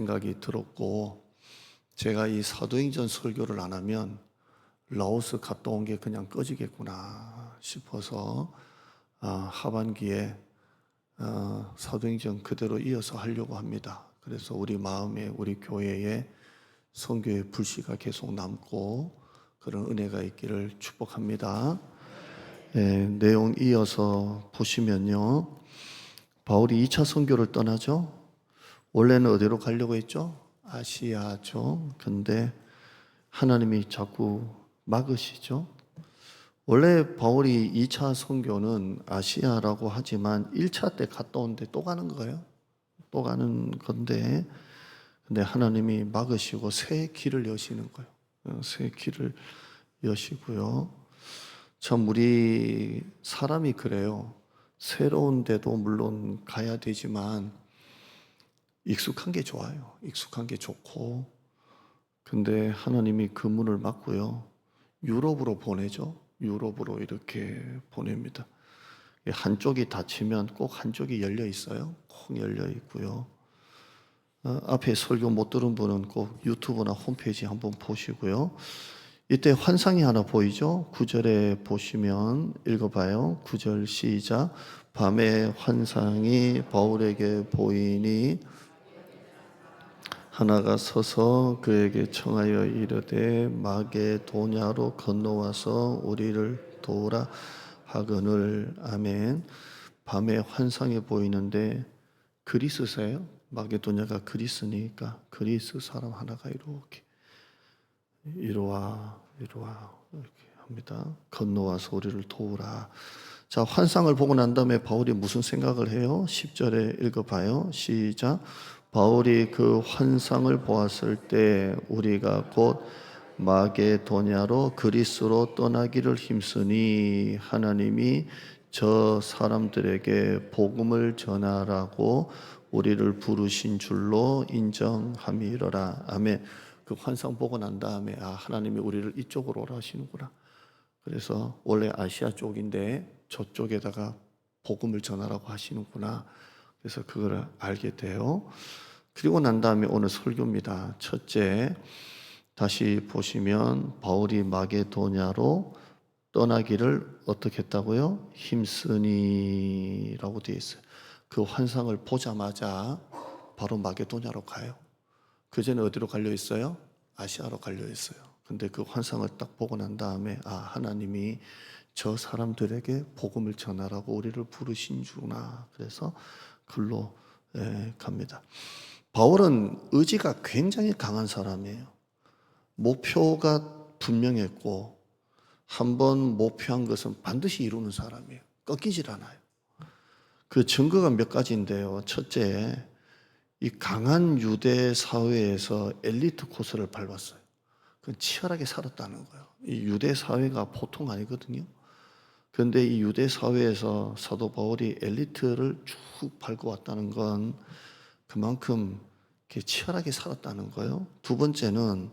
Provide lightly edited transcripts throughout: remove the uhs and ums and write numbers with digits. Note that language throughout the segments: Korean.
생각이 들었고, 제가 이 사도행전 설교를 안 하면 라오스 갔다 온 게 그냥 꺼지겠구나 싶어서 하반기에 사도행전 그대로 이어서 하려고 합니다. 그래서 우리 마음에, 우리 교회에 선교의 불씨가 계속 남고 그런 은혜가 있기를 축복합니다. 내용 이어서 보시면요, 바울이 2차 선교를 떠나죠. 원래는 어디로 가려고 했죠? 아시아죠. 근데 하나님이 자꾸 막으시죠. 원래 바울이 2차 선교는 아시아라고 하지만 1차 때 갔다 온데 또 가는 거예요. 또 가는 건데, 근데 하나님이 막으시고 새 길을 여시는 거예요. 새 길을 여시고요. 참 우리 사람이 그래요. 새로운 데도 물론 가야 되지만 익숙한 게 좋아요. 익숙한 게 좋고, 근데 하나님이 그 문을 막고요, 유럽으로 보내죠. 유럽으로 이렇게 보냅니다. 한쪽이 닫히면 꼭 한쪽이 열려 있어요. 꼭 열려 있고요. 앞에 설교 못 들은 분은 꼭 유튜브나 홈페이지 한번 보시고요. 이때 환상이 하나 보이죠? 9절에 보시면 읽어봐요. 9절 시작. 밤에 환상이 바울에게 보이니 하나가 서서 그에게 청하여 이르되 마게도냐로 건너와서 우리를 도우라 하거늘. 아멘. 밤에 환상이 보이는데 그리스세요? 마게도냐가 그리스니까 그리스 사람 하나가 이렇게 이리와 이렇게 합니다. 건너와서 우리를 도우라. 자, 환상을 보고 난 다음에 바울이 무슨 생각을 해요? 10절에 읽어봐요. 시작. 바울이 그 환상을 보았을 때 우리가 곧 마게도냐로 그리스로 떠나기를 힘쓰니 하나님이 저 사람들에게 복음을 전하라고 우리를 부르신 줄로 인정함이로라. 아멘. 그 환상 보고 난 다음에 하나님이 우리를 이쪽으로 오라 하시는구나. 그래서 원래 아시아 쪽인데 저쪽에다가 복음을 전하라고 하시는구나. 그래서 그걸 알게 돼요. 그리고 난 다음에 오늘 설교입니다. 첫째, 다시 보시면 바울이 마게도냐로 떠나기를 어떻게 했다고요? 힘쓰니라고 되어 있어요. 그 환상을 보자마자 바로 마게도냐로 가요. 그 전에 어디로 갈려 있어요? 아시아로 갈려 있어요. 근데 그 환상을 딱 보고 난 다음에 하나님이 저 사람들에게 복음을 전하라고 우리를 부르신 주구나. 그래서 글로 갑니다. 바울은 의지가 굉장히 강한 사람이에요. 목표가 분명했고 한번 목표한 것은 반드시 이루는 사람이에요. 꺾이질 않아요. 그 증거가 몇 가지인데요. 첫째, 이 강한 유대 사회에서 엘리트 코스를 밟았어요. 그 치열하게 살았다는 거예요. 이 유대 사회가 보통 아니거든요. 그런데 이 유대 사회에서 사도 바울이 엘리트를 쭉 밟고 왔다는 건 그만큼 치열하게 살았다는 거예요. 두 번째는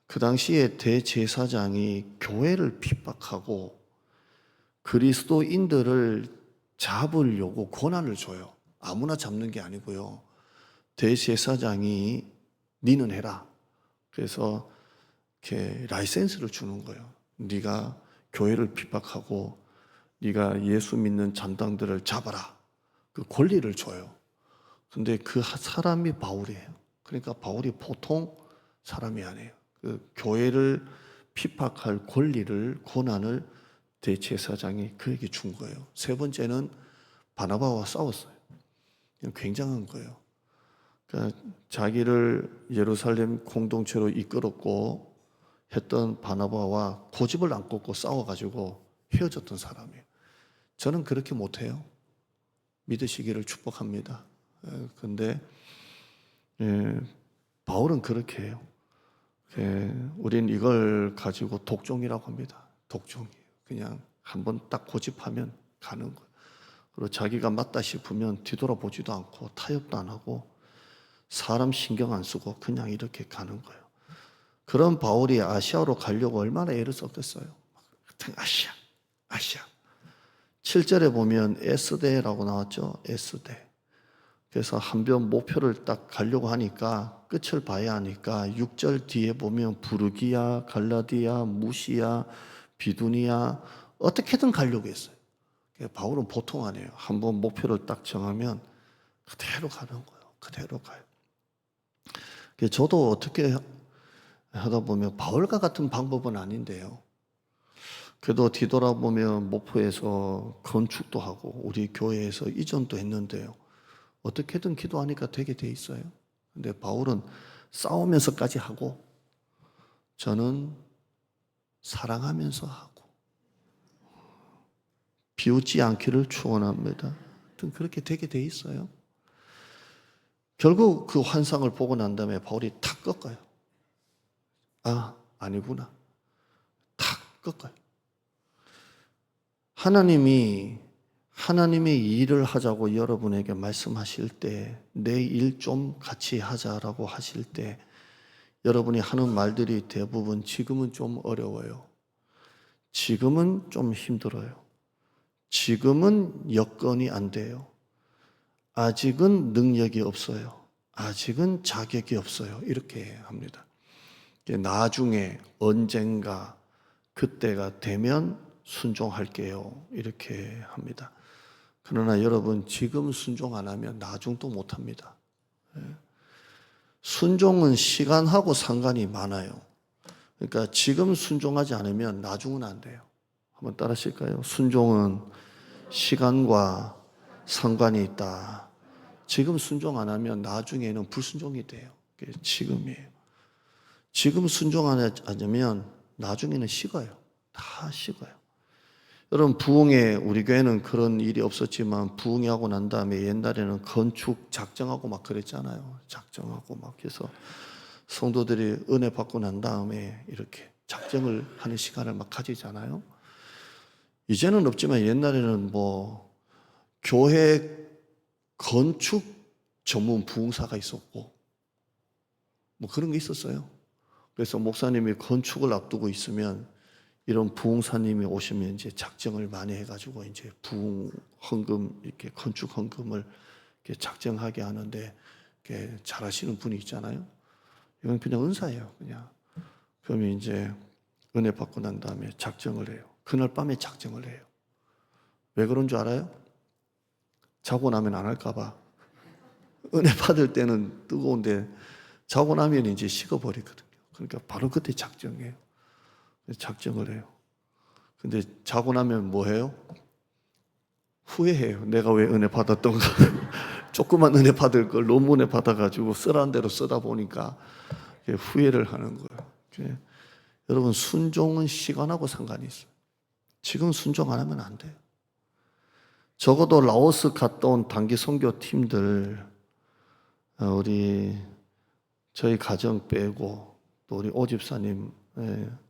그 당시에 대제사장이 교회를 핍박하고 그리스도인들을 잡으려고 권한을 줘요. 아무나 잡는 게 아니고요. 대제사장이 니는 해라. 그래서 이렇게 라이센스를 주는 거예요. 네가 교회를 핍박하고 네가 예수 믿는 잔당들을 잡아라. 그 권리를 줘요. 근데 그 사람이 바울이에요. 그러니까 바울이 보통 사람이 아니에요. 그 교회를 핍박할 권한을 대제사장이 그에게 준 거예요. 세 번째는 바나바와 싸웠어요. 굉장한 거예요. 그러니까 자기를 예루살렘 공동체로 이끌었고 했던 바나바와 고집을 안 꺾고 싸워가지고 헤어졌던 사람이에요. 저는 그렇게 못해요. 믿으시기를 축복합니다. 그런데 바울은 그렇게 해요. 우린 이걸 가지고 독종이라고 합니다. 독종이에요. 그냥 한번 딱 고집하면 가는 거예요. 그리고 자기가 맞다 싶으면 뒤돌아보지도 않고 타협도 안 하고 사람 신경 안 쓰고 그냥 이렇게 가는 거예요. 그런 바울이 아시아로 가려고 얼마나 애를 썼겠어요. 아시아. 7절에 보면 에스대라고 나왔죠. 에스대. 그래서 한번 목표를 딱 가려고 하니까 끝을 봐야 하니까 6절 뒤에 보면 부르기야, 갈라디아, 무시야, 비두니야 어떻게든 가려고 했어요. 바울은 보통 아니에요. 한번 목표를 딱 정하면 그대로 가는 거예요. 그대로 가요. 저도 어떻게 하다 보면 바울과 같은 방법은 아닌데요. 그래도 뒤돌아보면 목포에서 건축도 하고 우리 교회에서 이전도 했는데요. 어떻게든 기도하니까 되게 돼 있어요. 근데 바울은 싸우면서까지 하고 저는 사랑하면서 하고 비웃지 않기를 축원합니다. 그렇게 되게 돼 있어요. 결국 그 환상을 보고 난 다음에 바울이 탁 꺾어요. 아, 아니구나. 탁 꺾어요. 하나님의 일을 하자고 여러분에게 말씀하실 때, 내 일 좀 같이 하자라고 하실 때, 여러분이 하는 말들이 대부분 지금은 좀 어려워요. 지금은 좀 힘들어요. 지금은 여건이 안 돼요. 아직은 능력이 없어요. 아직은 자격이 없어요. 이렇게 합니다. 나중에 언젠가 그때가 되면 순종할게요. 이렇게 합니다. 그러나 여러분 지금 순종 안 하면 나중도 못 합니다. 순종은 시간하고 상관이 많아요. 그러니까 지금 순종하지 않으면 나중은 안 돼요. 한번 따라 하실까요? 순종은 시간과 상관이 있다. 지금 순종 안 하면 나중에는 불순종이 돼요. 그게 지금이에요. 지금 순종 안 하면 나중에는 식어요. 다 식어요. 여러분 부흥회, 우리 교회는 그런 일이 없었지만 부흥회 하고 난 다음에 옛날에는 건축 작정하고 막 그랬잖아요. 작정하고 막 해서 성도들이 은혜 받고 난 다음에 이렇게 작정을 하는 시간을 막 가지잖아요. 이제는 없지만 옛날에는 뭐 교회 건축 전문 부흥사가 있었고 뭐 그런 게 있었어요. 그래서 목사님이 건축을 앞두고 있으면 이런 부흥사님이 오시면 이제 작정을 많이 해가지고 이제 부흥 헌금 이렇게 건축 헌금을 이렇게 작정하게 하는데 이렇게 잘하시는 분이 있잖아요. 이건 그냥 은사예요, 그냥. 그러면 이제 은혜 받고 난 다음에 작정을 해요. 그날 밤에 작정을 해요. 왜 그런 줄 알아요? 자고 나면 안 할까봐. 은혜 받을 때는 뜨거운데 자고 나면 이제 식어버리거든요. 그러니까 바로 그때 작정해요. 작정을 해요. 근데 자고 나면 뭐 해요? 후회해요. 내가 왜 은혜 받았던가. 조그만 은혜 받을 걸 너무 은혜 받아가지고 쓰라는 대로 쓰다 보니까 후회를 하는 거예요. 여러분 순종은 시간하고 상관이 있어요. 지금 순종 안 하면 안 돼요. 적어도 라오스 갔다 온 단기 선교 팀들, 저희 가정 빼고 또 우리 오집사님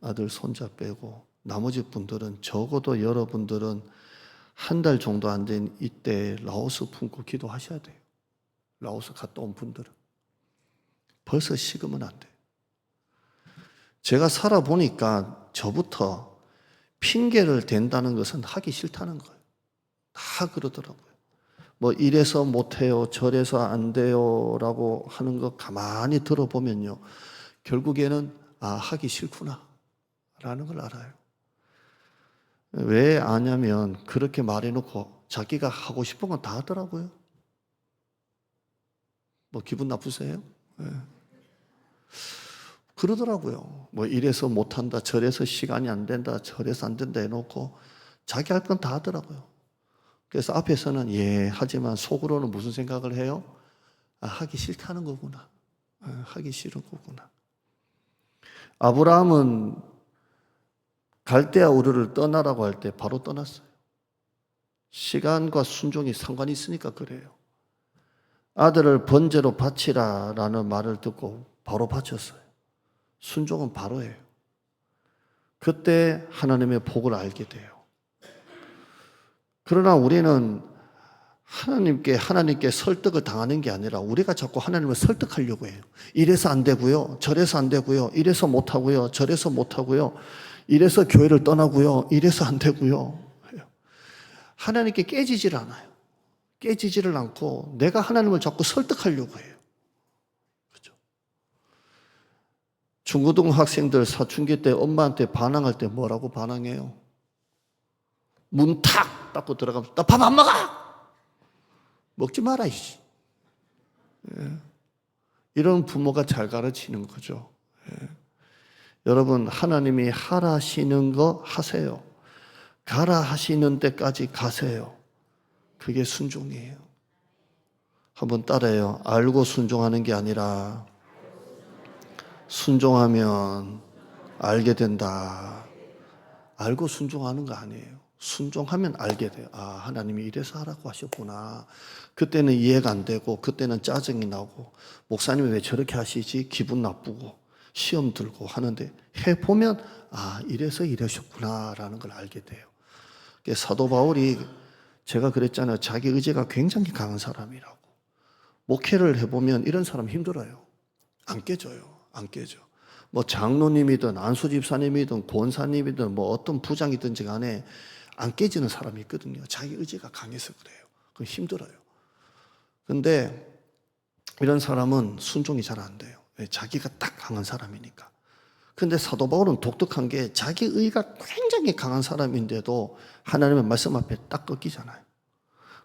아들 손자 빼고 나머지 분들은 적어도 여러분들은 한 달 정도 안 된 이때 라오스 품고 기도하셔야 돼요. 라오스 갔다 온 분들은 벌써 식으면 안 돼요. 제가 살아보니까 저부터 핑계를 댄다는 것은 하기 싫다는 거예요. 다 그러더라고요. 뭐 이래서 못해요, 저래서 안 돼요 라고 하는 거 가만히 들어보면요, 결국에는 하기 싫구나 라는 걸 알아요. 왜 아냐면 그렇게 말해놓고 자기가 하고 싶은 건 다 하더라고요. 뭐 기분 나쁘세요? 네. 그러더라고요. 뭐 이래서 못한다, 저래서 시간이 안 된다, 저래서 안 된다 해놓고 자기 할 건 다 하더라고요. 그래서 앞에서는 하지만 속으로는 무슨 생각을 해요? 하기 싫다는 거구나. 하기 싫은 거구나. 아브라함은 갈대아 우르를 떠나라고 할 때 바로 떠났어요. 시간과 순종이 상관이 있으니까 그래요. 아들을 번제로 바치라 라는 말을 듣고 바로 바쳤어요. 순종은 바로예요. 그때 하나님의 복을 알게 돼요. 그러나 우리는 하나님께 설득을 당하는 게 아니라 우리가 자꾸 하나님을 설득하려고 해요. 이래서 안 되고요. 저래서 안 되고요. 이래서 못 하고요. 저래서 못 하고요. 이래서 교회를 떠나고요. 이래서 안 되고요. 하나님께 깨지질 않아요. 깨지지를 않고 내가 하나님을 자꾸 설득하려고 해요. 그죠? 중고등 학생들 사춘기 때 엄마한테 반항할 때 뭐라고 반항해요? 문 탁 닫고 들어가면서 나 밥 안 먹어! 먹지 마라 이씨. 예. 이런 부모가 잘 가르치는 거죠. 예. 여러분, 하나님이 하라 하시는 거 하세요. 가라 하시는 데까지 가세요. 그게 순종이에요. 한번 따라해요. 알고 순종하는 게 아니라 순종하면 알게 된다. 알고 순종하는 거 아니에요. 순종하면 알게 돼요. 아, 하나님이 이래서 하라고 하셨구나. 그때는 이해가 안 되고, 그때는 짜증이 나고, 목사님이 왜 저렇게 하시지? 기분 나쁘고, 시험 들고 하는데, 해보면, 아, 이래서 이러셨구나, 라는 걸 알게 돼요. 사도 바울이 제가 그랬잖아요. 자기 의지가 굉장히 강한 사람이라고. 목회를 해보면 이런 사람 힘들어요. 안 깨져요. 안 깨져. 뭐 장로님이든 안수집사님이든 권사님이든 뭐 어떤 부장이든지 간에 안 깨지는 사람이 있거든요. 자기 의지가 강해서 그래요. 그건 힘들어요. 근데 이런 사람은 순종이 잘 안 돼요. 자기가 딱 강한 사람이니까. 근데 사도 바울은 독특한 게 자기 의가 굉장히 강한 사람인데도 하나님의 말씀 앞에 딱 꺾이잖아요.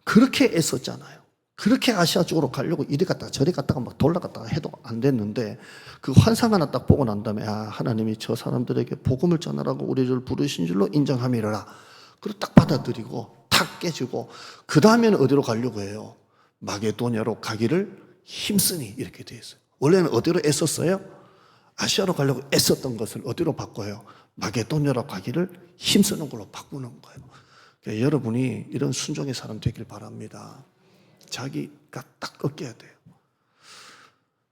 그렇게 애썼잖아요. 그렇게 아시아 쪽으로 가려고 이리 갔다가 저리 갔다가 막 돌아갔다가 해도 안 됐는데 그 환상 하나 딱 보고 난 다음에 아, 하나님이 저 사람들에게 복음을 전하라고 우리를 부르신 줄로 인정함이라. 그리고 딱 받아들이고 탁 깨지고 그 다음에는 어디로 가려고 해요? 마게도냐로 가기를 힘쓰니 이렇게 돼 있어요. 원래는 어디로 애썼어요? 아시아로 가려고 애썼던 것을 어디로 바꿔요? 마게도냐로 가기를 힘쓰는 걸로 바꾸는 거예요. 그러니까 여러분이 이런 순종의 사람 되길 바랍니다. 자기가 딱 꺾여야 돼요.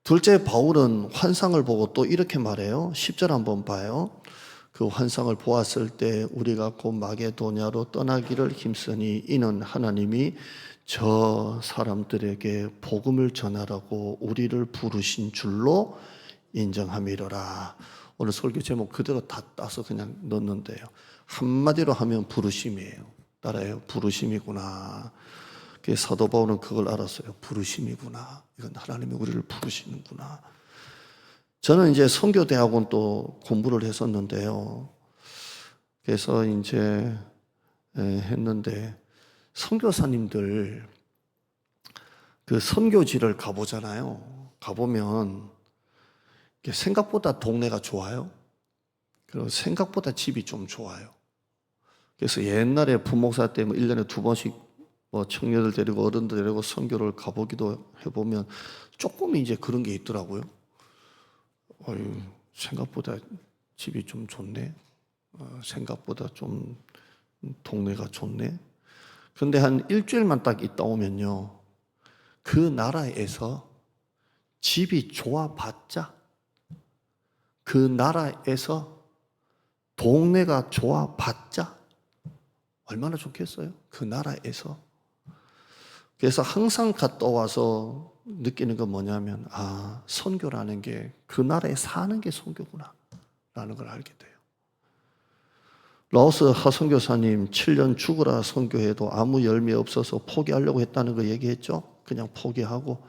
둘째, 바울은 환상을 보고 또 이렇게 말해요. 10절 한번 봐요. 그 환상을 보았을 때 우리가 곧 마게도냐로 떠나기를 힘쓰니 이는 하나님이 저 사람들에게 복음을 전하라고 우리를 부르신 줄로 인정함이로라. 오늘 설교 제목 그대로 다 따서 그냥 넣는데요. 한마디로 하면 부르심이에요. 따라해요. 부르심이구나. 사도 바울은 그걸 알았어요. 부르심이구나. 이건 하나님이 우리를 부르시는구나. 저는 이제 선교대학원 또 공부를 했었는데요. 그래서 이제 했는데 선교사님들 그 선교지를 가보잖아요. 가보면 생각보다 동네가 좋아요. 그리고 생각보다 집이 좀 좋아요. 그래서 옛날에 부목사 때 1년에 2번씩 뭐 청년들 데리고 어른들 데리고 선교를 가보기도 해보면 조금 이제 그런 게 있더라고요. 어휴, 생각보다 집이 좀 좋네. 생각보다 좀 동네가 좋네. 그런데 한 일주일만 딱 있다 오면요. 그 나라에서 집이 좋아봤자 그 나라에서 동네가 좋아봤자 얼마나 좋겠어요? 그 나라에서. 그래서 항상 갔다 와서 느끼는 건 뭐냐면 아, 선교라는 게 그 나라에 사는 게 선교구나 라는 걸 알게 돼요. 라오스 하선교사님 7년 죽으라 선교해도 아무 열매 없어서 포기하려고 했다는 거 얘기했죠. 그냥 포기하고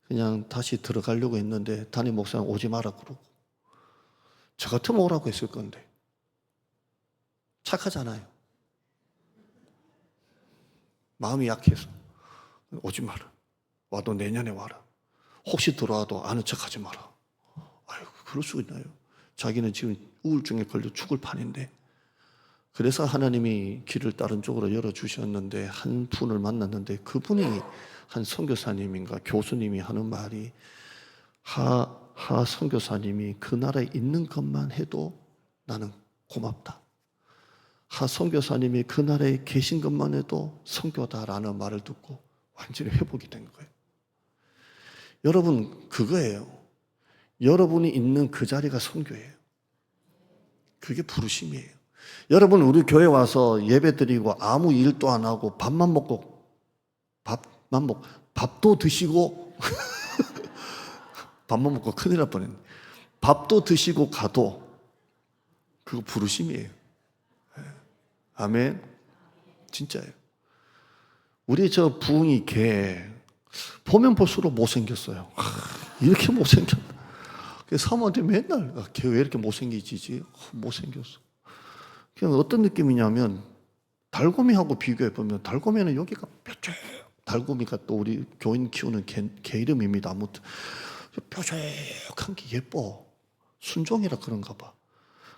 그냥 다시 들어가려고 했는데 담임 목사는 오지 마라 그러고 저 같으면 오라고 했을 건데 착하잖아요. 마음이 약해서 오지 마라. 와도 내년에 와라. 혹시 들어와도 아는 척하지 마라. 아유, 그럴 수 있나요? 자기는 지금 우울증에 걸려 죽을 판인데. 그래서 하나님이 길을 다른 쪽으로 열어주셨는데 한 분을 만났는데 그분이 한 선교사님인가 교수님이 하는 말이 하 선교사님이 그 나라에 있는 것만 해도 나는 고맙다. 하 선교사님이 그 나라에 계신 것만 해도 선교다라는 말을 듣고 완전히 회복이 된 거예요. 여러분 그거예요. 여러분이 있는 그 자리가 선교예요. 그게 부르심이에요. 여러분 우리 교회 와서 예배 드리고 아무 일도 안 하고 밥도 드시고 밥만 먹고 큰일 날 뻔했네. 밥도 드시고 가도 그거 부르심이에요. 아멘. 진짜예요. 우리 저 부흥이 걔 보면 볼수록 못생겼어요. 이렇게 못생겼다. 그래서 사모한테 맨날 걔 왜 이렇게 못생기지? 못생겼어. 그냥 어떤 느낌이냐면 달고미하고 비교해 보면 달고미는 여기가 뾰족. 달고미가 또 우리 교인 키우는 개 이름입니다. 아무튼 뾰족한 게 예뻐. 순종이라 그런가 봐.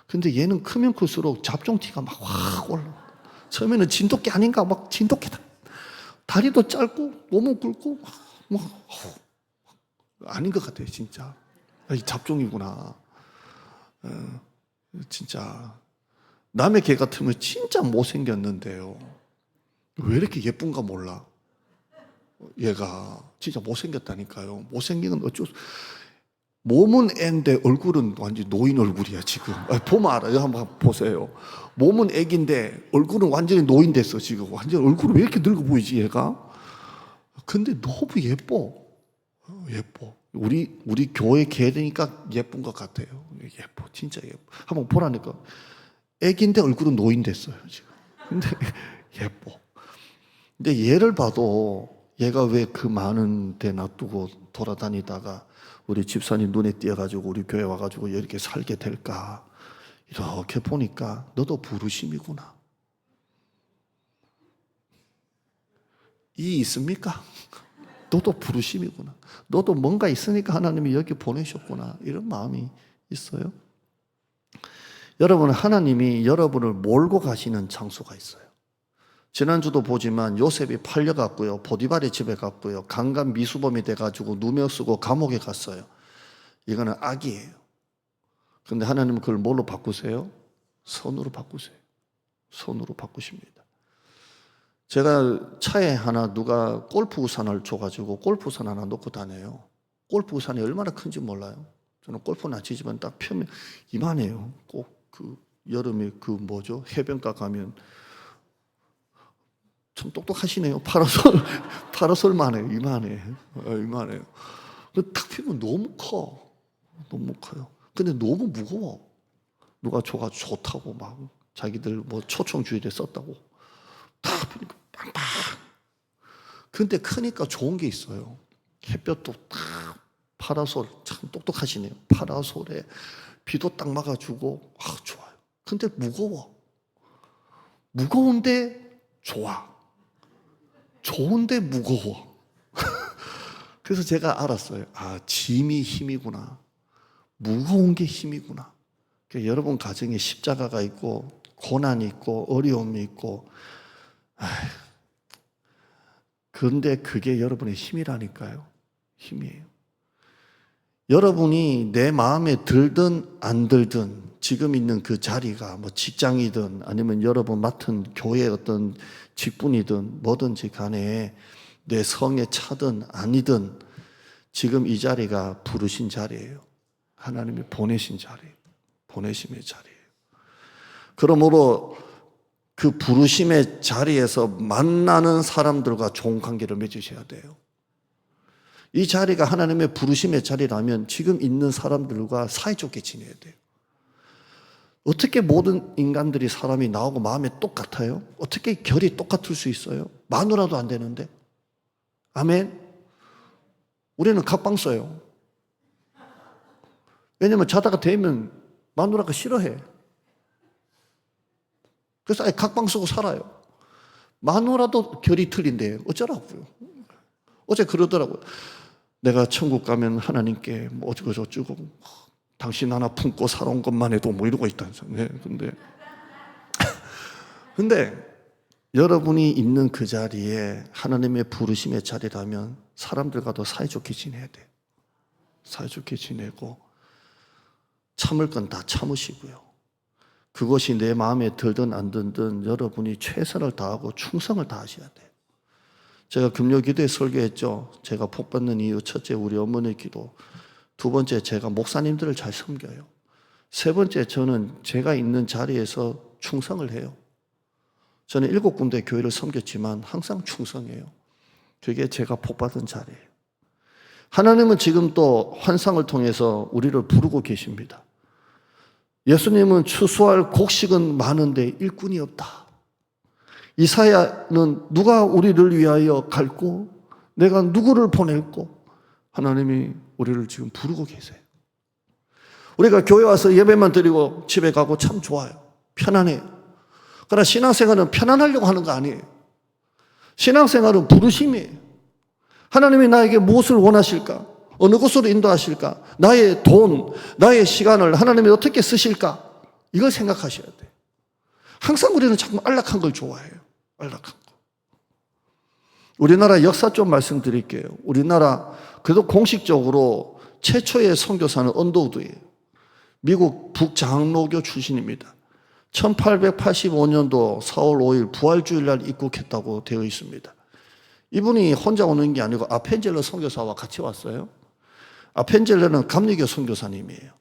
근데 얘는 크면 클수록 잡종티가 막 확 올라. 처음에는 진돗개 아닌가 막 진돗개다. 다리도 짧고 몸은 굵고 막 아닌 것 같아요 진짜. 이 잡종이구나. 진짜 남의 개 같으면 진짜 못생겼는데요. 왜 이렇게 예쁜가 몰라. 얘가 진짜 못생겼다니까요. 못생긴 건 어쩔 수. 몸은 애인데 얼굴은 완전 노인 얼굴이야 지금. 보면 알아요. 한번 보세요. 몸은 애기인데 얼굴은 완전히 노인 됐어 지금. 완전 얼굴은 왜 이렇게 늙어 보이지 얘가? 근데 너무 예뻐. 예뻐. 우리 교회 개니까 예쁜 것 같아요. 예뻐. 진짜 예뻐. 한번 보라니까. 애기인데 얼굴은 노인 됐어요 지금. 근데 예뻐. 근데 얘를 봐도 얘가 왜 그 많은 데 놔두고 돌아다니다가 우리 집사님 눈에 띄어가지고 우리 교회 와가지고 이렇게 살게 될까? 이렇게 보니까 너도 부르심이구나. 이 있습니까? 너도 부르심이구나. 너도 뭔가 있으니까 하나님이 여기 보내셨구나. 이런 마음이 있어요. 여러분, 하나님이 여러분을 몰고 가시는 장소가 있어요. 지난주도 보지만 요셉이 팔려갔고요. 보디발의 집에 갔고요. 강간 미수범이 돼가지고 누명 쓰고 감옥에 갔어요. 이거는 악이에요. 근데 하나님은 그걸 뭘로 바꾸세요? 선으로 바꾸세요. 선으로 바꾸십니다. 제가 차에 하나 누가 골프 우산을 줘가지고 골프 우산 하나 놓고 다녀요. 골프 우산이 얼마나 큰지 몰라요. 저는 골프는 안 치지만 딱 펴면 이만해요. 꼭 그 여름에 그 뭐죠? 해변가 가면 참 똑똑하시네요. 파라솔만 해요. 이만해요. 딱 피면 너무 커. 너무 커요. 근데 너무 무거워. 누가 줘가지고 좋다고 막 자기들 뭐 초청주일에 썼다고. 딱 피니까 빵빵. 근데 크니까 좋은 게 있어요. 햇볕도 딱 파라솔 참 똑똑하시네요. 파라솔에 비도 딱 막아주고 좋아요. 근데 무거워. 무거운데 좋아. 좋은데 무거워. 그래서 제가 알았어요. 짐이 힘이구나. 무거운 게 힘이구나. 그러니까 여러분 가정에 십자가가 있고 고난이 있고 어려움이 있고 그런데 그게 여러분의 힘이라니까요. 힘이에요. 여러분이 내 마음에 들든 안 들든 지금 있는 그 자리가 뭐 직장이든 아니면 여러분 맡은 교회 어떤 직분이든 뭐든지 간에 내 성에 차든 아니든 지금 이 자리가 부르신 자리예요. 하나님이 보내신 자리예요. 보내심의 자리예요. 그러므로 그 부르심의 자리에서 만나는 사람들과 좋은 관계를 맺으셔야 돼요. 이 자리가 하나님의 부르심의 자리라면 지금 있는 사람들과 사이좋게 지내야 돼요. 어떻게 모든 인간들이 사람이 나오고 마음이 똑같아요? 어떻게 결이 똑같을 수 있어요? 마누라도 안 되는데. 아멘. 우리는 각방 써요. 왜냐면 자다가 되면 마누라가 싫어해. 그래서 아예 각방 쓰고 살아요. 마누라도 결이 틀린데 어쩌라고요. 어제 그러더라고요. 내가 천국 가면 하나님께 뭐 어쩌고 당신 하나 품고 살아온 것만 해도 뭐 이러고 있다면서. 네, 근데 여러분이 있는 그 자리에 하나님의 부르심의 자리라면 사람들과도 사이좋게 지내야 돼요. 사이좋게 지내고 참을 건 다 참으시고요. 그것이 내 마음에 들든 안 들든 여러분이 최선을 다하고 충성을 다하셔야 돼요. 제가 금요 기도에 설교했죠. 제가 복 받는 이유 첫째 우리 어머니 기도, 두 번째 제가 목사님들을 잘 섬겨요. 세 번째 저는 제가 있는 자리에서 충성을 해요. 저는 7군데 교회를 섬겼지만 항상 충성해요. 그게 제가 복 받은 자리예요. 하나님은 지금 또 환상을 통해서 우리를 부르고 계십니다. 예수님은 추수할 곡식은 많은데 일꾼이 없다. 이사야는 누가 우리를 위하여 갈고 내가 누구를 보낼고 하나님이 우리를 지금 부르고 계세요. 우리가 교회 와서 예배만 드리고 집에 가고 참 좋아요. 편안해요. 그러나 신앙생활은 편안하려고 하는 거 아니에요. 신앙생활은 부르심이에요. 하나님이 나에게 무엇을 원하실까? 어느 곳으로 인도하실까? 나의 돈, 나의 시간을 하나님이 어떻게 쓰실까? 이걸 생각하셔야 돼요. 항상 우리는 자꾸 안락한 걸 좋아해요. 안락한 거. 우리나라 역사 좀 말씀드릴게요. 우리나라 그래도 공식적으로 최초의 선교사는 언더우드예요. 미국 북장로교 출신입니다. 1885년도 4월 5일 부활주일날 입국했다고 되어 있습니다. 이분이 혼자 오는 게 아니고 아펜젤러 선교사와 같이 왔어요. 아펜젤러는 감리교 선교사님이에요.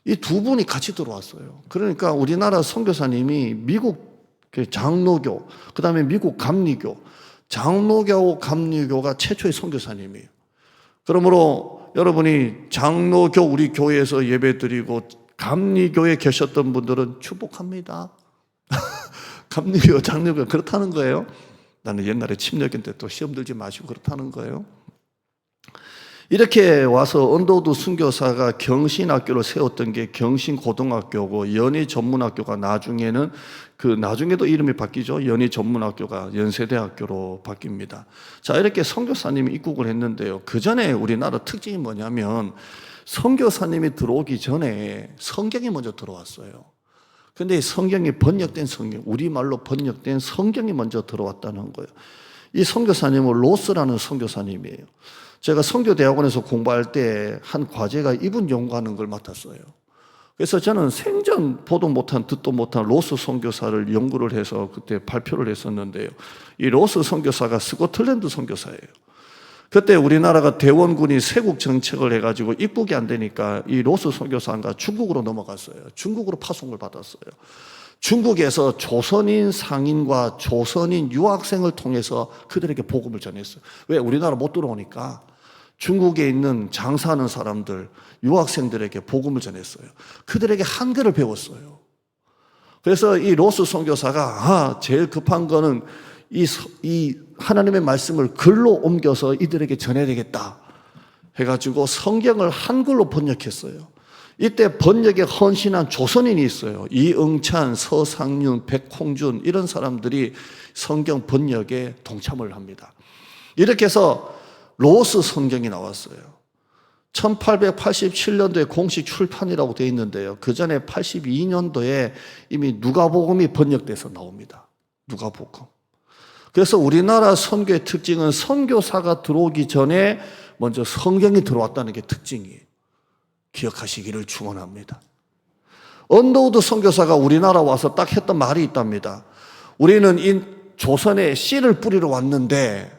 이 두 분이 같이 들어왔어요. 그러니까 우리나라 선교사님이 미국 장로교, 그 다음에 미국 감리교, 장로교, 감리교가 최초의 선교사님이에요. 그러므로 여러분이 장로교 우리 교회에서 예배드리고 감리교에 계셨던 분들은 축복합니다. 감리교, 장로교 그렇다는 거예요. 나는 옛날에 침략인데 또 시험 들지 마시고 그렇다는 거예요. 이렇게 와서 언더우드 선교사가 경신학교를 세웠던 게 경신고등학교고 연희전문학교가 나중에는 나중에도 이름이 바뀌죠. 연희전문학교가 연세대학교로 바뀝니다. 자, 이렇게 선교사님이 입국을 했는데요. 그 전에 우리나라 특징이 뭐냐면 선교사님이 들어오기 전에 성경이 먼저 들어왔어요. 근데 성경이 번역된 성경, 우리말로 번역된 성경이 먼저 들어왔다는 거예요. 이 선교사님은 로스라는 선교사님이에요. 제가 선교대학원에서 공부할 때 한 과제가 이분 연구하는 걸 맡았어요. 그래서 저는 생전 보도 못한 듣도 못한 로스 선교사를 연구를 해서 그때 발표를 했었는데요. 이 로스 선교사가 스코틀랜드 선교사예요. 그때 우리나라가 대원군이 세국 정책을 해가지고 입국이 안 되니까 이 로스 선교사가 중국으로 넘어갔어요. 중국으로 파송을 받았어요. 중국에서 조선인 상인과 조선인 유학생을 통해서 그들에게 복음을 전했어요. 왜? 우리나라 못 들어오니까 중국에 있는 장사하는 사람들, 유학생들에게 복음을 전했어요. 그들에게 한글을 배웠어요. 그래서 이 로스 선교사가 제일 급한 거는 이 하나님의 말씀을 글로 옮겨서 이들에게 전해야 되겠다 해가지고 성경을 한글로 번역했어요. 이때 번역에 헌신한 조선인이 있어요. 이응찬, 서상윤, 백홍준 이런 사람들이 성경 번역에 동참을 합니다. 이렇게 해서 로스 성경이 나왔어요. 1887년도에 공식 출판이라고 되어 있는데요. 그 전에 82년도에 이미 누가복음이 번역돼서 나옵니다. 누가복음. 그래서 우리나라 선교의 특징은 선교사가 들어오기 전에 먼저 성경이 들어왔다는 게 특징이에요. 기억하시기를 축원합니다. 언더우드 선교사가 우리나라 와서 딱 했던 말이 있답니다. 우리는 이 조선에 씨를 뿌리러 왔는데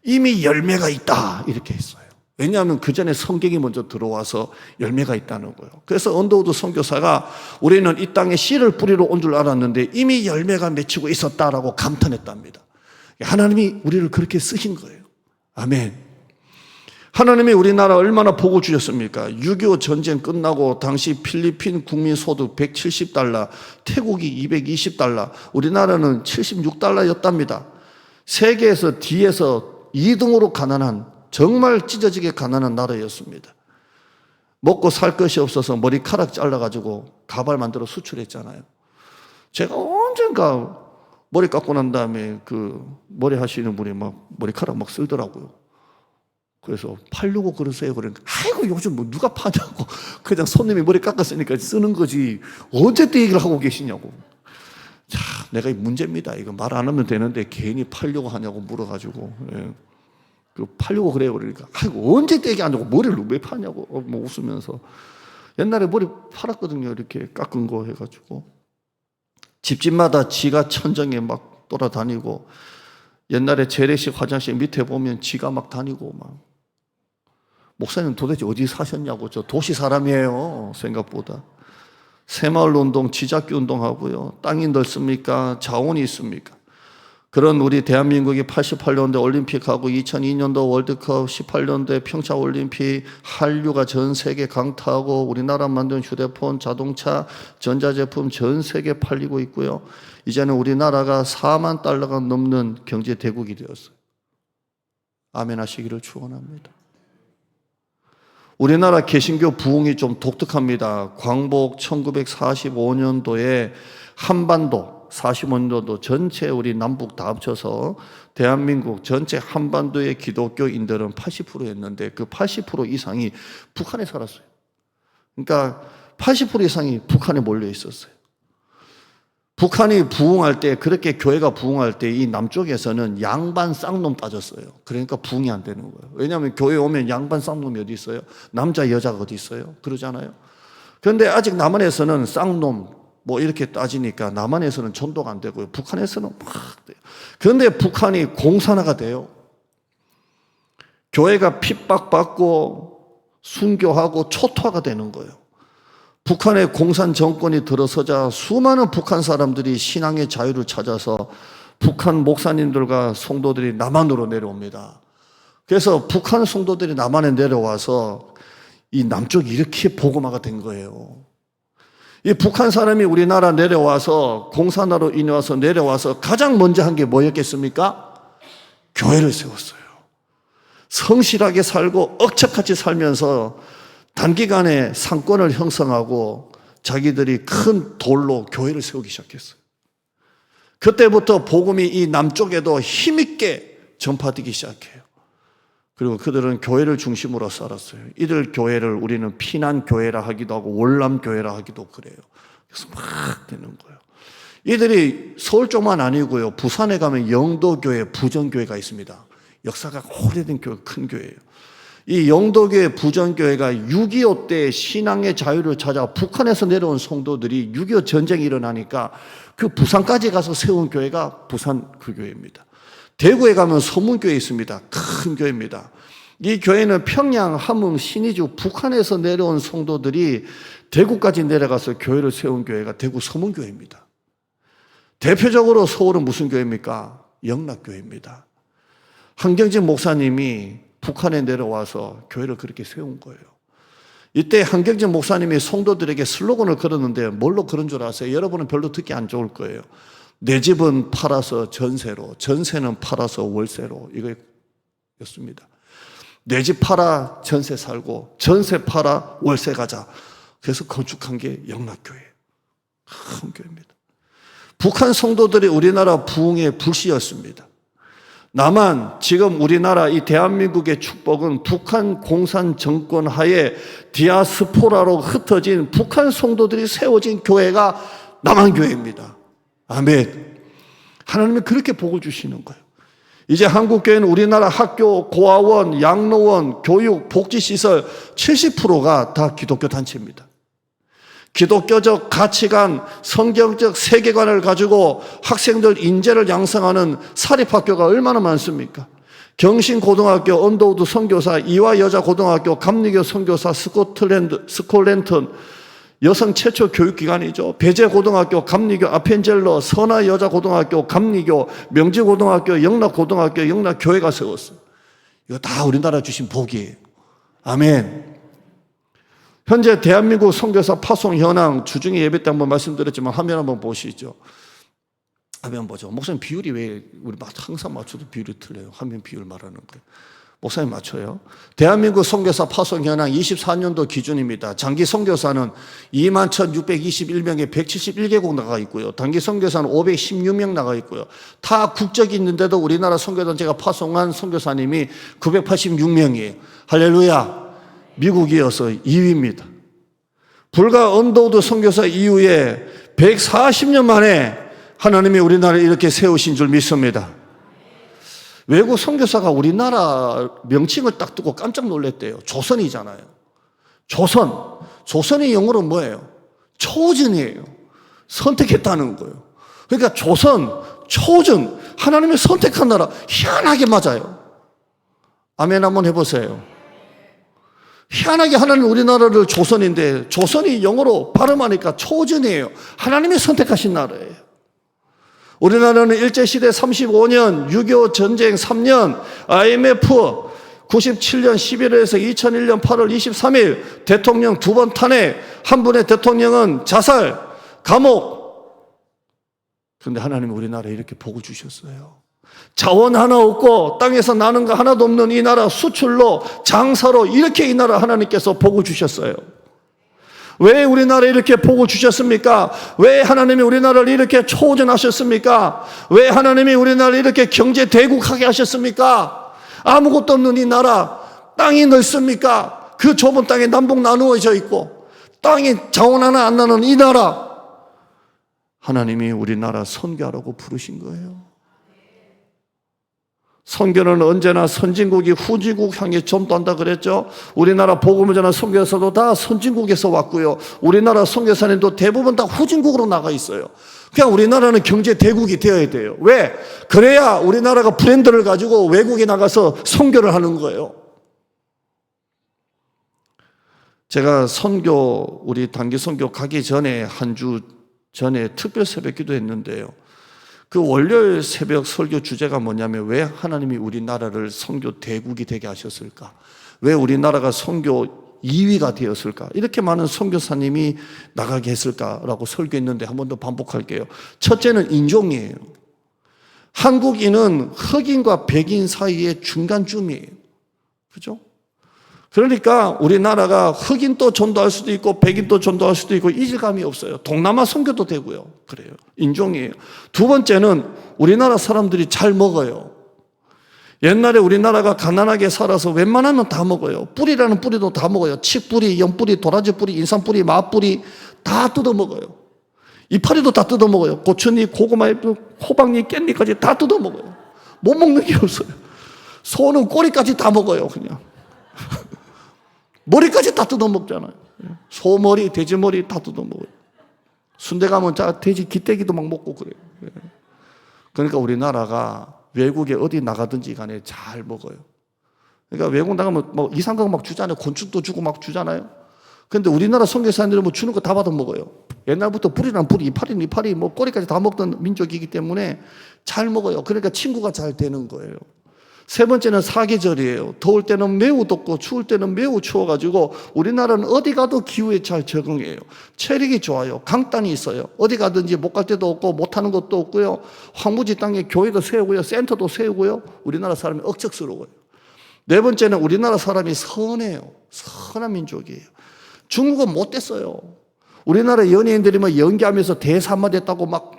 이미 열매가 있다 이렇게 했어요. 왜냐하면 그 전에 성경이 먼저 들어와서 열매가 있다는 거예요. 그래서 언더우드 선교사가 우리는 이 땅에 씨를 뿌리러 온 줄 알았는데 이미 열매가 맺히고 있었다라고 감탄했답니다. 하나님이 우리를 그렇게 쓰신 거예요. 아멘. 하나님이 우리나라 얼마나 복을 주셨습니까? 6.25 전쟁 끝나고 당시 필리핀 국민 소득 170달러, 태국이 220달러, 우리나라는 76달러였답니다. 세계에서 뒤에서 2등으로 가난한, 정말 찢어지게 가난한 나라였습니다. 먹고 살 것이 없어서 머리카락 잘라가지고 가발 만들어 수출했잖아요. 제가 언젠가 머리 깎고 난 다음에 그 머리 하시는 분이 막 머리카락 막 쓸더라고요. 그래서 팔려고 그러세요. 그러니까 아이고 요즘 뭐 누가 파냐고. 그냥 손님이 머리 깎았으니까 쓰는 거지. 언제 또 얘기를 하고 계시냐고. 자, 내가 문제입니다. 이거 말 안 하면 되는데 괜히 팔려고 하냐고 물어가지고. 예. 그 팔려고 그래요. 그러니까 아이고 언제 또 얘기 안 하고 머리를 왜 파냐고. 뭐 웃으면서. 옛날에 머리 팔았거든요. 이렇게 깎은 거 해가지고. 집집마다 지가 천정에 막 돌아다니고 옛날에 재래식 화장실 밑에 보면 지가 막 다니고 막. 목사님 도대체 어디 사셨냐고. 저 도시 사람이에요. 생각보다. 새마을 운동, 지잡기 운동하고요. 땅이 넓습니까? 자원이 있습니까? 그런 우리 대한민국이 88년도 올림픽하고 2002년도 월드컵, 18년도에 평창올림픽, 한류가 전 세계 강타하고 우리나라 만든 휴대폰, 자동차, 전자제품 전 세계에 팔리고 있고요. 이제는 우리나라가 4만 달러가 넘는 경제 대국이 되었어요. 아멘 하시기를 축원합니다. 우리나라 개신교 부흥이 좀 독특합니다. 광복 1945년도에 한반도 45년도 전체 우리 남북 다 합쳐서 대한민국 전체 한반도의 기독교인들은 80%였는데 그 80% 이상이 북한에 살았어요. 그러니까 80% 이상이 북한에 몰려 있었어요. 북한이 부흥할 때, 그렇게 교회가 부흥할 때 이 남쪽에서는 양반 쌍놈 따졌어요. 그러니까 부흥이 안 되는 거예요. 왜냐하면 교회 오면 양반 쌍놈이 어디 있어요? 남자 여자가 어디 있어요? 그러잖아요. 그런데 아직 남한에서는 쌍놈 뭐 이렇게 따지니까 남한에서는 전도가 안 되고요. 북한에서는 막 돼요. 그런데 북한이 공산화가 돼요. 교회가 핍박받고 순교하고 초토화가 되는 거예요. 북한의 공산 정권이 들어서자 수많은 북한 사람들이 신앙의 자유를 찾아서 북한 목사님들과 성도들이 남한으로 내려옵니다. 그래서 북한 성도들이 남한에 내려와서 이 남쪽이 이렇게 복음화가 된 거예요. 이 북한 사람이 우리나라 내려와서 공산화로 인해 와서 내려와서 가장 먼저 한 게 뭐였겠습니까? 교회를 세웠어요. 성실하게 살고 억척같이 살면서 단기간에 상권을 형성하고 자기들이 큰 돌로 교회를 세우기 시작했어요. 그때부터 복음이 이 남쪽에도 힘있게 전파되기 시작해요. 그리고 그들은 교회를 중심으로 살았어요. 이들 교회를 우리는 피난교회라 하기도 하고 월남교회라 하기도 그래요. 그래서 막 되는 거예요. 이들이 서울 쪽만 아니고요. 부산에 가면 영도교회, 부전교회가 있습니다. 역사가 오래된 교회, 큰 교회예요. 이 영도교회, 부전교회가 6.25 때 신앙의 자유를 찾아 북한에서 내려온 성도들이 6.25 전쟁이 일어나니까 그 부산까지 가서 세운 교회가 부산 그 교회입니다. 대구에 가면 서문교회 있습니다. 큰 교회입니다. 이 교회는 평양, 함흥, 신의주, 북한에서 내려온 성도들이 대구까지 내려가서 교회를 세운 교회가 대구 서문교회입니다. 대표적으로 서울은 무슨 교회입니까? 영락교회입니다. 한경진 목사님이 북한에 내려와서 교회를 그렇게 세운 거예요. 이때 한경진 목사님이 성도들에게 슬로건을 걸었는데 뭘로 그런 줄 아세요? 여러분은 별로 듣기 안 좋을 거예요. 내 집은 팔아서 전세로, 전세는 팔아서 월세로, 이거였습니다. 내 집 팔아 전세 살고, 전세 팔아 월세 가자. 그래서 건축한 게 영락교회, 큰 교회입니다. 북한 성도들이 우리나라 부흥의 불씨였습니다. 다만 지금 우리나라 이 대한민국의 축복은 북한 공산 정권 하에 디아스포라로 흩어진 북한 성도들이 세워진 교회가 남한교회입니다. 아멘. 하나님이 그렇게 복을 주시는 거예요. 이제 한국교회는 우리나라 학교, 고아원, 양로원, 교육, 복지시설 70%가 다 기독교 단체입니다. 기독교적 가치관, 성경적 세계관을 가지고 학생들 인재를 양성하는 사립학교가 얼마나 많습니까? 경신고등학교, 언더우드 선교사, 이화여자고등학교, 감리교 선교사, 스콜랜턴 여성 최초 교육기관이죠. 배재고등학교, 감리교, 아펜젤러, 선화여자고등학교, 감리교, 명지고등학교, 영락고등학교, 영락교회가 세웠어요. 이거 다 우리나라 주신 복이에요. 아멘. 현재 대한민국 선교사 파송 현황 주중에 예배 때 한번 말씀드렸지만 화면 한번 보시죠. 화면 보죠. 목사님 비율이 왜 우리 항상 맞춰도 비율이 틀려요. 화면 비율 말하는 거예요. 목사님 맞춰요. 대한민국 선교사 파송 현황 24년도 기준입니다. 장기 선교사는 21,621명에 171개국 나가 있고요. 단기 선교사는 516명 나가 있고요. 타 국적이 있는데도 우리나라 선교단체가 파송한 선교사님이 986명이에요. 할렐루야. 미국이 이어서 2위입니다. 불과 언더우드 선교사 이후에 140년 만에 하나님이 우리나라를 이렇게 세우신 줄 믿습니다. 외국 선교사가 우리나라 명칭을 딱 듣고 깜짝 놀랐대요. 조선이잖아요. 조선이 영어로 뭐예요? 초전이에요. 선택했다는 거예요. 그러니까 초전, 하나님의 선택한 나라 희한하게 맞아요. 아멘 한번 해보세요. 희한하게 하나님 우리나라를 조선인데 조선이 영어로 발음하니까 초전이에요. 하나님이 선택하신 나라예요. 우리나라는 일제시대 35년, 6.25 전쟁 3년, IMF 97년 11월에서 2001년 8월 23일 대통령 2번 탄핵, 한 분의 대통령은 자살, 감옥. 그런데 하나님은 우리나라에 이렇게 복을 주셨어요. 자원 하나 없고 땅에서 나는 거 하나도 없는 이 나라, 수출로, 장사로 이렇게 이 나라 하나님께서 복을 주셨어요. 왜 우리나라에 이렇게 복을 주셨습니까? 왜 하나님이 우리나라를 이렇게 초전하셨습니까? 왜 하나님이 우리나라를 이렇게 경제 대국하게 하셨습니까? 아무것도 없는 이 나라, 땅이 넓습니까? 그 좁은 땅에 남북 나누어져 있고 땅이 자원 하나 안 나는 이 나라, 하나님이 우리나라 선교하라고 부르신 거예요. 선교는 언제나 선진국이 후진국 향해 전도한다 그랬죠. 우리나라 복음을 전한 선교사도 다 선진국에서 왔고요. 우리나라 선교사님도 대부분 다 후진국으로 나가 있어요. 그냥 우리나라는 경제 대국이 되어야 돼요. 왜? 그래야 우리나라가 브랜드를 가지고 외국에 나가서 선교를 하는 거예요. 제가 선교, 우리 단기 선교 가기 전에 한 주 전에 특별 새벽 기도했는데요. 그 월요일 새벽 설교 주제가 뭐냐면 왜 하나님이 우리나라를 선교 대국이 되게 하셨을까? 왜 우리나라가 선교 2위가 되었을까? 이렇게 많은 선교사님이 나가게 했을까라고 설교했는데 한 번 더 반복할게요. 첫째는 인종이에요. 한국인은 흑인과 백인 사이의 중간쯤이에요. 그죠? 그러니까 우리나라가 흑인도 전도할 수도 있고 백인도 전도할 수도 있고 이질감이 없어요. 동남아 선교도 되고요. 그래요. 인종이에요. 두 번째는 우리나라 사람들이 잘 먹어요. 옛날에 우리나라가 가난하게 살아서 웬만하면 다 먹어요. 뿌리라는 뿌리도 다 먹어요. 칡뿌리, 연뿌리, 도라지 뿌리, 인삼뿌리, 마뿌리 다 뜯어 먹어요. 이파리도 다 뜯어 먹어요. 고추잎, 고구마잎, 호박잎, 깻잎까지 다 뜯어 먹어요. 못 먹는 게 없어요. 소는 꼬리까지 다 먹어요. 그냥 머리까지 다 뜯어 먹잖아요. 소머리, 돼지머리 다 뜯어 먹어요. 순대 가면 돼지 기대기도 막 먹고 그래요. 그러니까 우리나라가 외국에 어디 나가든지 간에 잘 먹어요. 그러니까 외국 나가면 뭐 이상각 막 주잖아요. 곤충도 주고 막 주잖아요. 그런데 우리나라 선교사님들은 뭐 주는 거 다 받아 먹어요. 옛날부터 뿌리란 뿌리, 이파리는 이파리, 뭐 꼬리까지 다 먹던 민족이기 때문에 잘 먹어요. 그러니까 친구가 잘 되는 거예요. 세 번째는 사계절이에요. 더울 때는 매우 덥고 추울 때는 매우 추워가지고 우리나라는 어디 가도 기후에 잘 적응해요. 체력이 좋아요. 강단이 있어요. 어디 가든지 못 갈 데도 없고 못하는 것도 없고요. 황무지 땅에 교회도 세우고요. 센터도 세우고요. 우리나라 사람이 억척스러워요. 네 번째는 우리나라 사람이 선해요. 선한 민족이에요. 중국은 못됐어요. 우리나라 연예인들이 뭐 연기하면서 대사 한마디 했다고 막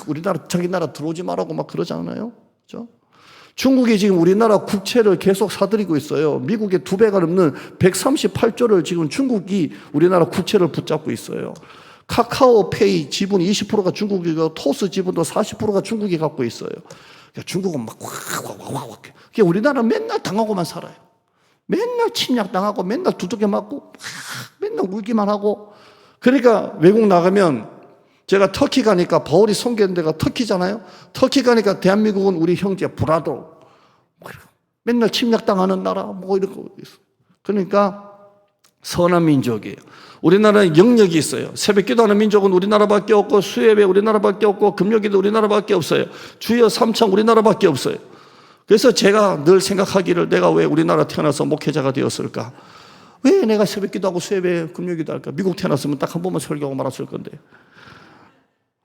우리나라 자기 나라 들어오지 말라고 막 그러잖아요. 그렇죠? 중국이 지금 우리나라 국채를 계속 사들이고 있어요. 미국의 2배가 넘는 138조를 지금 중국이 우리나라 국채를 붙잡고 있어요. 카카오페이 지분 20%가 중국이고 토스 지분도 40%가 중국이 갖고 있어요. 그러니까 중국은 막 확. 우리나라 맨날 당하고만 살아요. 맨날 침략 당하고 맨날 두들겨 맞고 맨날 울기만 하고. 그러니까 외국 나가면 제가 터키 가니까 바울이 선교한 데가 터키잖아요. 터키 가니까 대한민국은 우리 형제 브라더. 맨날 침략당하는 나라 뭐 이렇게 있어. 그러니까 선한 민족이에요. 우리나라에 영역이 있어요. 새벽 기도하는 민족은 우리나라밖에 없고 수예배 우리나라밖에 없고 금요기도 우리나라밖에 없어요. 주여 삼창 우리나라밖에 없어요. 그래서 제가 늘 생각하기를 내가 왜 우리나라 태어나서 목회자가 되었을까? 왜 내가 새벽 기도하고 수예배 금요기도 할까? 미국 태어났으면 딱 한 번만 설교하고 말았을 건데.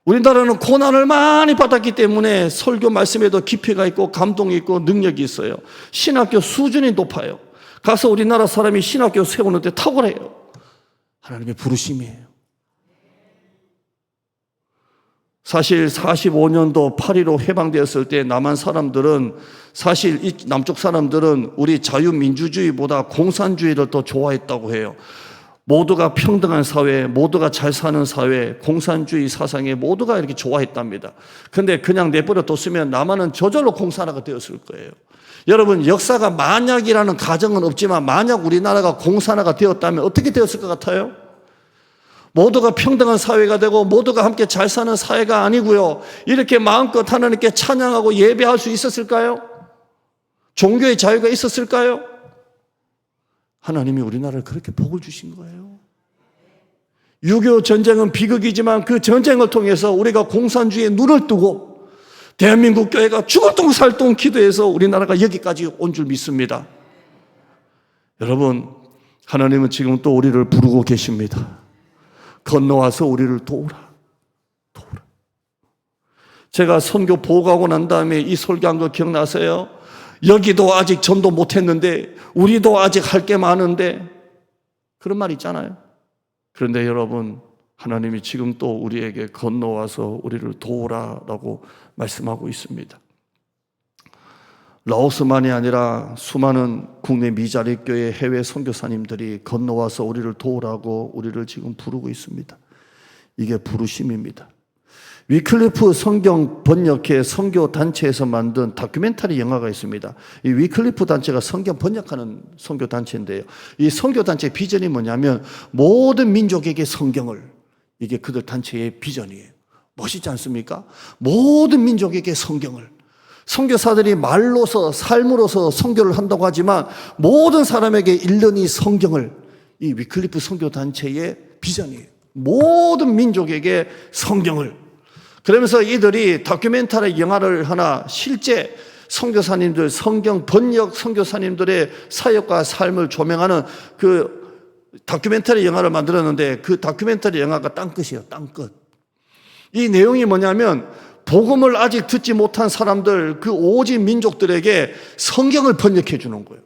우리나라는 고난을 많이 받았기 때문에 설교 말씀에도 깊이가 있고 감동이 있고 능력이 있어요. 신학교 수준이 높아요. 가서 우리나라 사람이 신학교 세우는데 탁월해요. 하나님의 부르심이에요. 사실 45년도 8.15 해방되었을 때 남한 사람들은 사실 이 남쪽 사람들은 우리 자유민주주의보다 공산주의를 더 좋아했다고 해요. 모두가 평등한 사회, 모두가 잘 사는 사회, 공산주의 사상에 모두가 이렇게 좋아했답니다. 근데 그냥 내버려 뒀으면 남한은 저절로 공산화가 되었을 거예요. 여러분, 역사가 만약이라는 가정은 없지만 만약 우리나라가 공산화가 되었다면 어떻게 되었을 것 같아요? 모두가 평등한 사회가 되고 모두가 함께 잘 사는 사회가 아니고요. 이렇게 마음껏 하나님께 찬양하고 예배할 수 있었을까요? 종교의 자유가 있었을까요? 하나님이 우리나라를 그렇게 복을 주신 거예요. 6.25 전쟁은 비극이지만 그 전쟁을 통해서 우리가 공산주의에 눈을 뜨고 대한민국 교회가 죽을 똥 살 똥 기도해서 우리나라가 여기까지 온 줄 믿습니다. 여러분, 하나님은 지금 또 우리를 부르고 계십니다. 건너와서 우리를 도우라. 제가 선교 보고하고 난 다음에 이 설교한 거 기억나세요? 여기도 아직 전도 못했는데 우리도 아직 할 게 많은데, 그런 말 있잖아요. 그런데 여러분, 하나님이 지금 또 우리에게 건너와서 우리를 도우라라고 말씀하고 있습니다. 라오스만이 아니라 수많은 국내 미자립 교회 해외 선교사님들이 건너와서 우리를 도우라고 우리를 지금 부르고 있습니다. 이게 부르심입니다. 위클리프 성경 번역회 선교 단체에서 만든 다큐멘터리 영화가 있습니다. 이 위클리프 단체가 성경 번역하는 선교 단체인데요. 이 선교 단체 비전이 뭐냐면 모든 민족에게 성경을, 이게 그들 단체의 비전이에요. 멋있지 않습니까? 모든 민족에게 성경을. 선교사들이 말로서 삶으로서 선교를 한다고 하지만 모든 사람에게 읽는 이 성경을, 이 위클리프 선교 단체의 비전이에요. 모든 민족에게 성경을. 그러면서 이들이 다큐멘터리 영화를 하나, 실제 선교사님들, 성경 번역 선교사님들의 사역과 삶을 조명하는 그 다큐멘터리 영화를 만들었는데, 그 다큐멘터리 영화가 땅끝이에요. 땅끝. 이 내용이 뭐냐면 복음을 아직 듣지 못한 사람들, 그 오직 민족들에게 성경을 번역해 주는 거예요.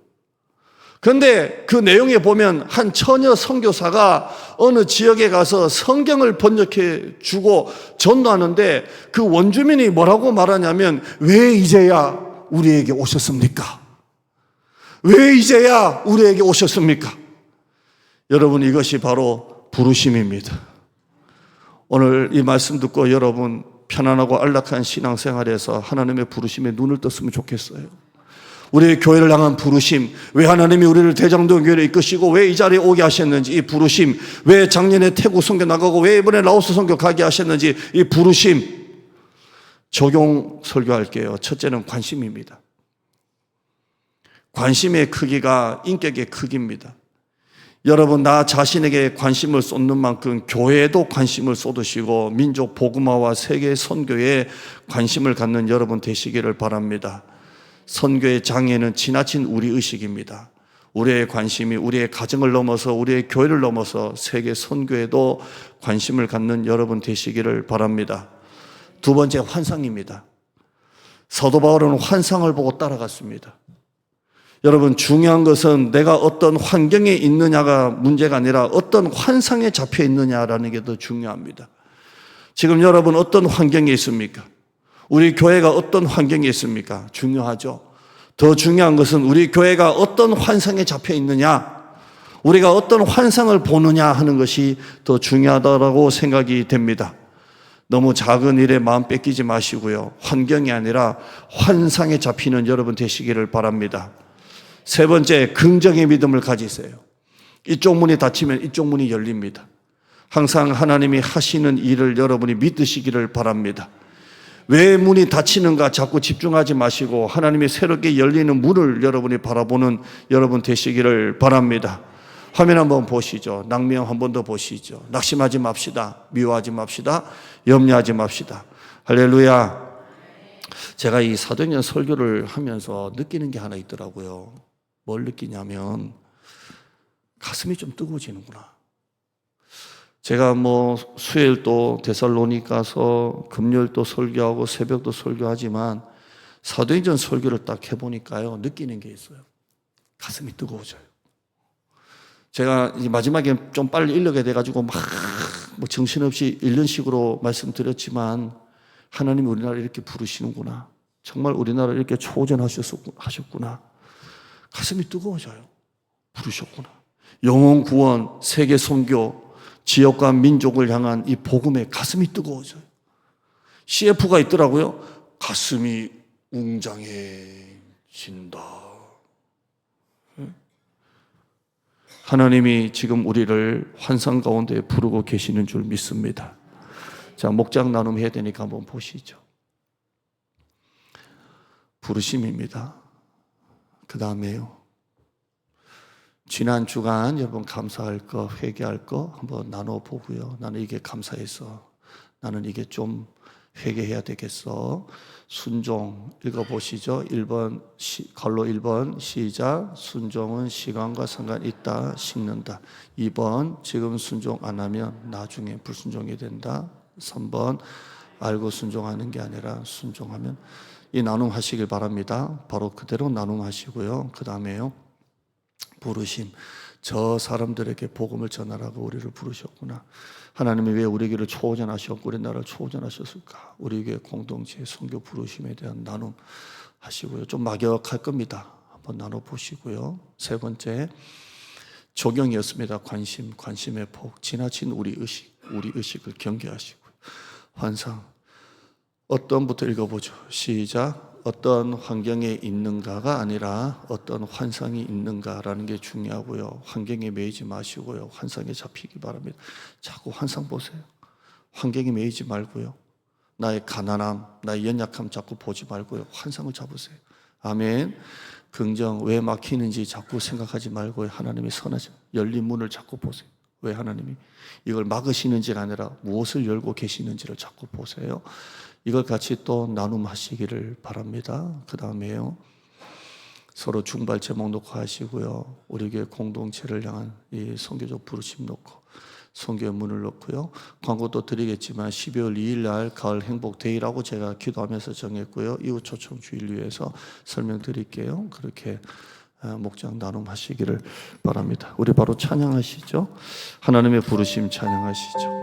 그런데 그 내용에 보면 한 처녀 선교사가 어느 지역에 가서 성경을 번역해 주고 전도하는데, 그 원주민이 뭐라고 말하냐면, 왜 이제야 우리에게 오셨습니까? 왜 이제야 우리에게 오셨습니까? 여러분, 이것이 바로 부르심입니다. 오늘 이 말씀 듣고 여러분 편안하고 안락한 신앙생활에서 하나님의 부르심에 눈을 떴으면 좋겠어요. 우리의 교회를 향한 부르심, 왜 하나님이 우리를 대장동 교회를 이끄시고 왜 이 자리에 오게 하셨는지, 이 부르심, 왜 작년에 태국 선교 나가고 왜 이번에 라오스 선교 가게 하셨는지, 이 부르심. 적용 설교할게요. 첫째는 관심입니다. 관심의 크기가 인격의 크기입니다. 여러분, 나 자신에게 관심을 쏟는 만큼 교회에도 관심을 쏟으시고 민족 복음화와 세계 선교에 관심을 갖는 여러분 되시기를 바랍니다. 선교의 장애는 지나친 우리 의식입니다. 우리의 관심이 우리의 가정을 넘어서 우리의 교회를 넘어서 세계 선교에도 관심을 갖는 여러분 되시기를 바랍니다. 두 번째, 환상입니다. 사도 바울은 환상을 보고 따라갔습니다. 여러분, 중요한 것은 내가 어떤 환경에 있느냐가 문제가 아니라 어떤 환상에 잡혀 있느냐라는 게 더 중요합니다. 지금 여러분 어떤 환경에 있습니까? 우리 교회가 어떤 환경에 있습니까? 중요하죠. 더 중요한 것은 우리 교회가 어떤 환상에 잡혀 있느냐, 우리가 어떤 환상을 보느냐 하는 것이 더 중요하다고 생각이 됩니다. 너무 작은 일에 마음 뺏기지 마시고요, 환경이 아니라 환상에 잡히는 여러분 되시기를 바랍니다. 세 번째, 긍정의 믿음을 가지세요. 이쪽 문이 닫히면 이쪽 문이 열립니다. 항상 하나님이 하시는 일을 여러분이 믿으시기를 바랍니다. 왜 문이 닫히는가 자꾸 집중하지 마시고 하나님이 새롭게 열리는 문을 여러분이 바라보는 여러분 되시기를 바랍니다. 화면 한번 보시죠. 낭명 한 번 더 보시죠. 낙심하지 맙시다. 미워하지 맙시다. 염려하지 맙시다. 할렐루야. 제가 이 사도행전 설교를 하면서 느끼는 게 하나 있더라고요. 뭘 느끼냐면 가슴이 좀 뜨거워지는구나. 제가 수요일도 데살로니가서, 금요일도 설교하고 새벽도 설교하지만 사도행전 설교를 딱 해보니까요, 느끼는 게 있어요. 가슴이 뜨거워져요. 제가 마지막에 좀 빨리 읽게 돼가지고 정신없이 읽는 식으로 말씀드렸지만, 하나님이 우리나라를 이렇게 부르시는구나. 정말 우리나라를 이렇게 초전하셨구나. 가슴이 뜨거워져요. 부르셨구나. 영혼 구원, 세계 선교, 지역과 민족을 향한 이 복음에 가슴이 뜨거워져요. CF가 있더라고요. 가슴이 웅장해진다. 하나님이 지금 우리를 환상 가운데 부르고 계시는 줄 믿습니다. 자, 목장 나눔 해야 되니까 한번 보시죠. 부르심입니다. 그 다음에요, 지난 주간 여러분 감사할 거, 회개할 거 한번 나눠보고요. 나는 이게 감사해서, 나는 이게 좀 회개해야 되겠어. 순종 읽어보시죠. 1번 갈로 1번 시작. 순종은 시간과 상관이 있다. 식는다. 2번 지금 순종 안 하면 나중에 불순종이 된다. 3번 알고 순종하는 게 아니라 순종하면. 이 나눔 하시길 바랍니다. 바로 그대로 나눔 하시고요. 그 다음에요, 부르심. 저 사람들에게 복음을 전하라고 우리를 부르셨구나. 하나님이 왜 우리에게를 초전하셨고 우리 나라를 초전하셨을까? 우리에게 공동체 선교 부르심에 대한 나눔 하시고요. 좀 막역할 겁니다. 한번 나눠보시고요. 세 번째, 조경이었습니다. 관심의 폭. 지나친 우리 의식을 경계하시고요. 환상. 어떤부터 읽어보죠. 시작. 어떤 환경에 있는가가 아니라 어떤 환상이 있는가라는 게 중요하고요. 환경에 매이지 마시고요. 환상에 잡히기 바랍니다. 자꾸 환상 보세요. 환경에 매이지 말고요. 나의 가난함, 나의 연약함 자꾸 보지 말고요. 환상을 잡으세요. 아멘. 긍정, 왜 막히는지 자꾸 생각하지 말고요. 하나님의 선하신 열린 문을 자꾸 보세요. 왜 하나님이 이걸 막으시는지가 아니라 무엇을 열고 계시는지를 자꾸 보세요. 이걸 같이 또 나눔하시기를 바랍니다. 그 다음에요, 서로 중발 제목 놓고 하시고요. 우리 교회 공동체를 향한 이 선교적 부르심 놓고 선교의 문을 놓고요. 광고도 드리겠지만 12월 2일 날 가을 행복 데이라고 제가 기도하면서 정했고요. 이후 초청 주일 위해서 설명드릴게요. 그렇게 목장 나눔하시기를 바랍니다. 우리 바로 찬양하시죠. 하나님의 부르심 찬양하시죠.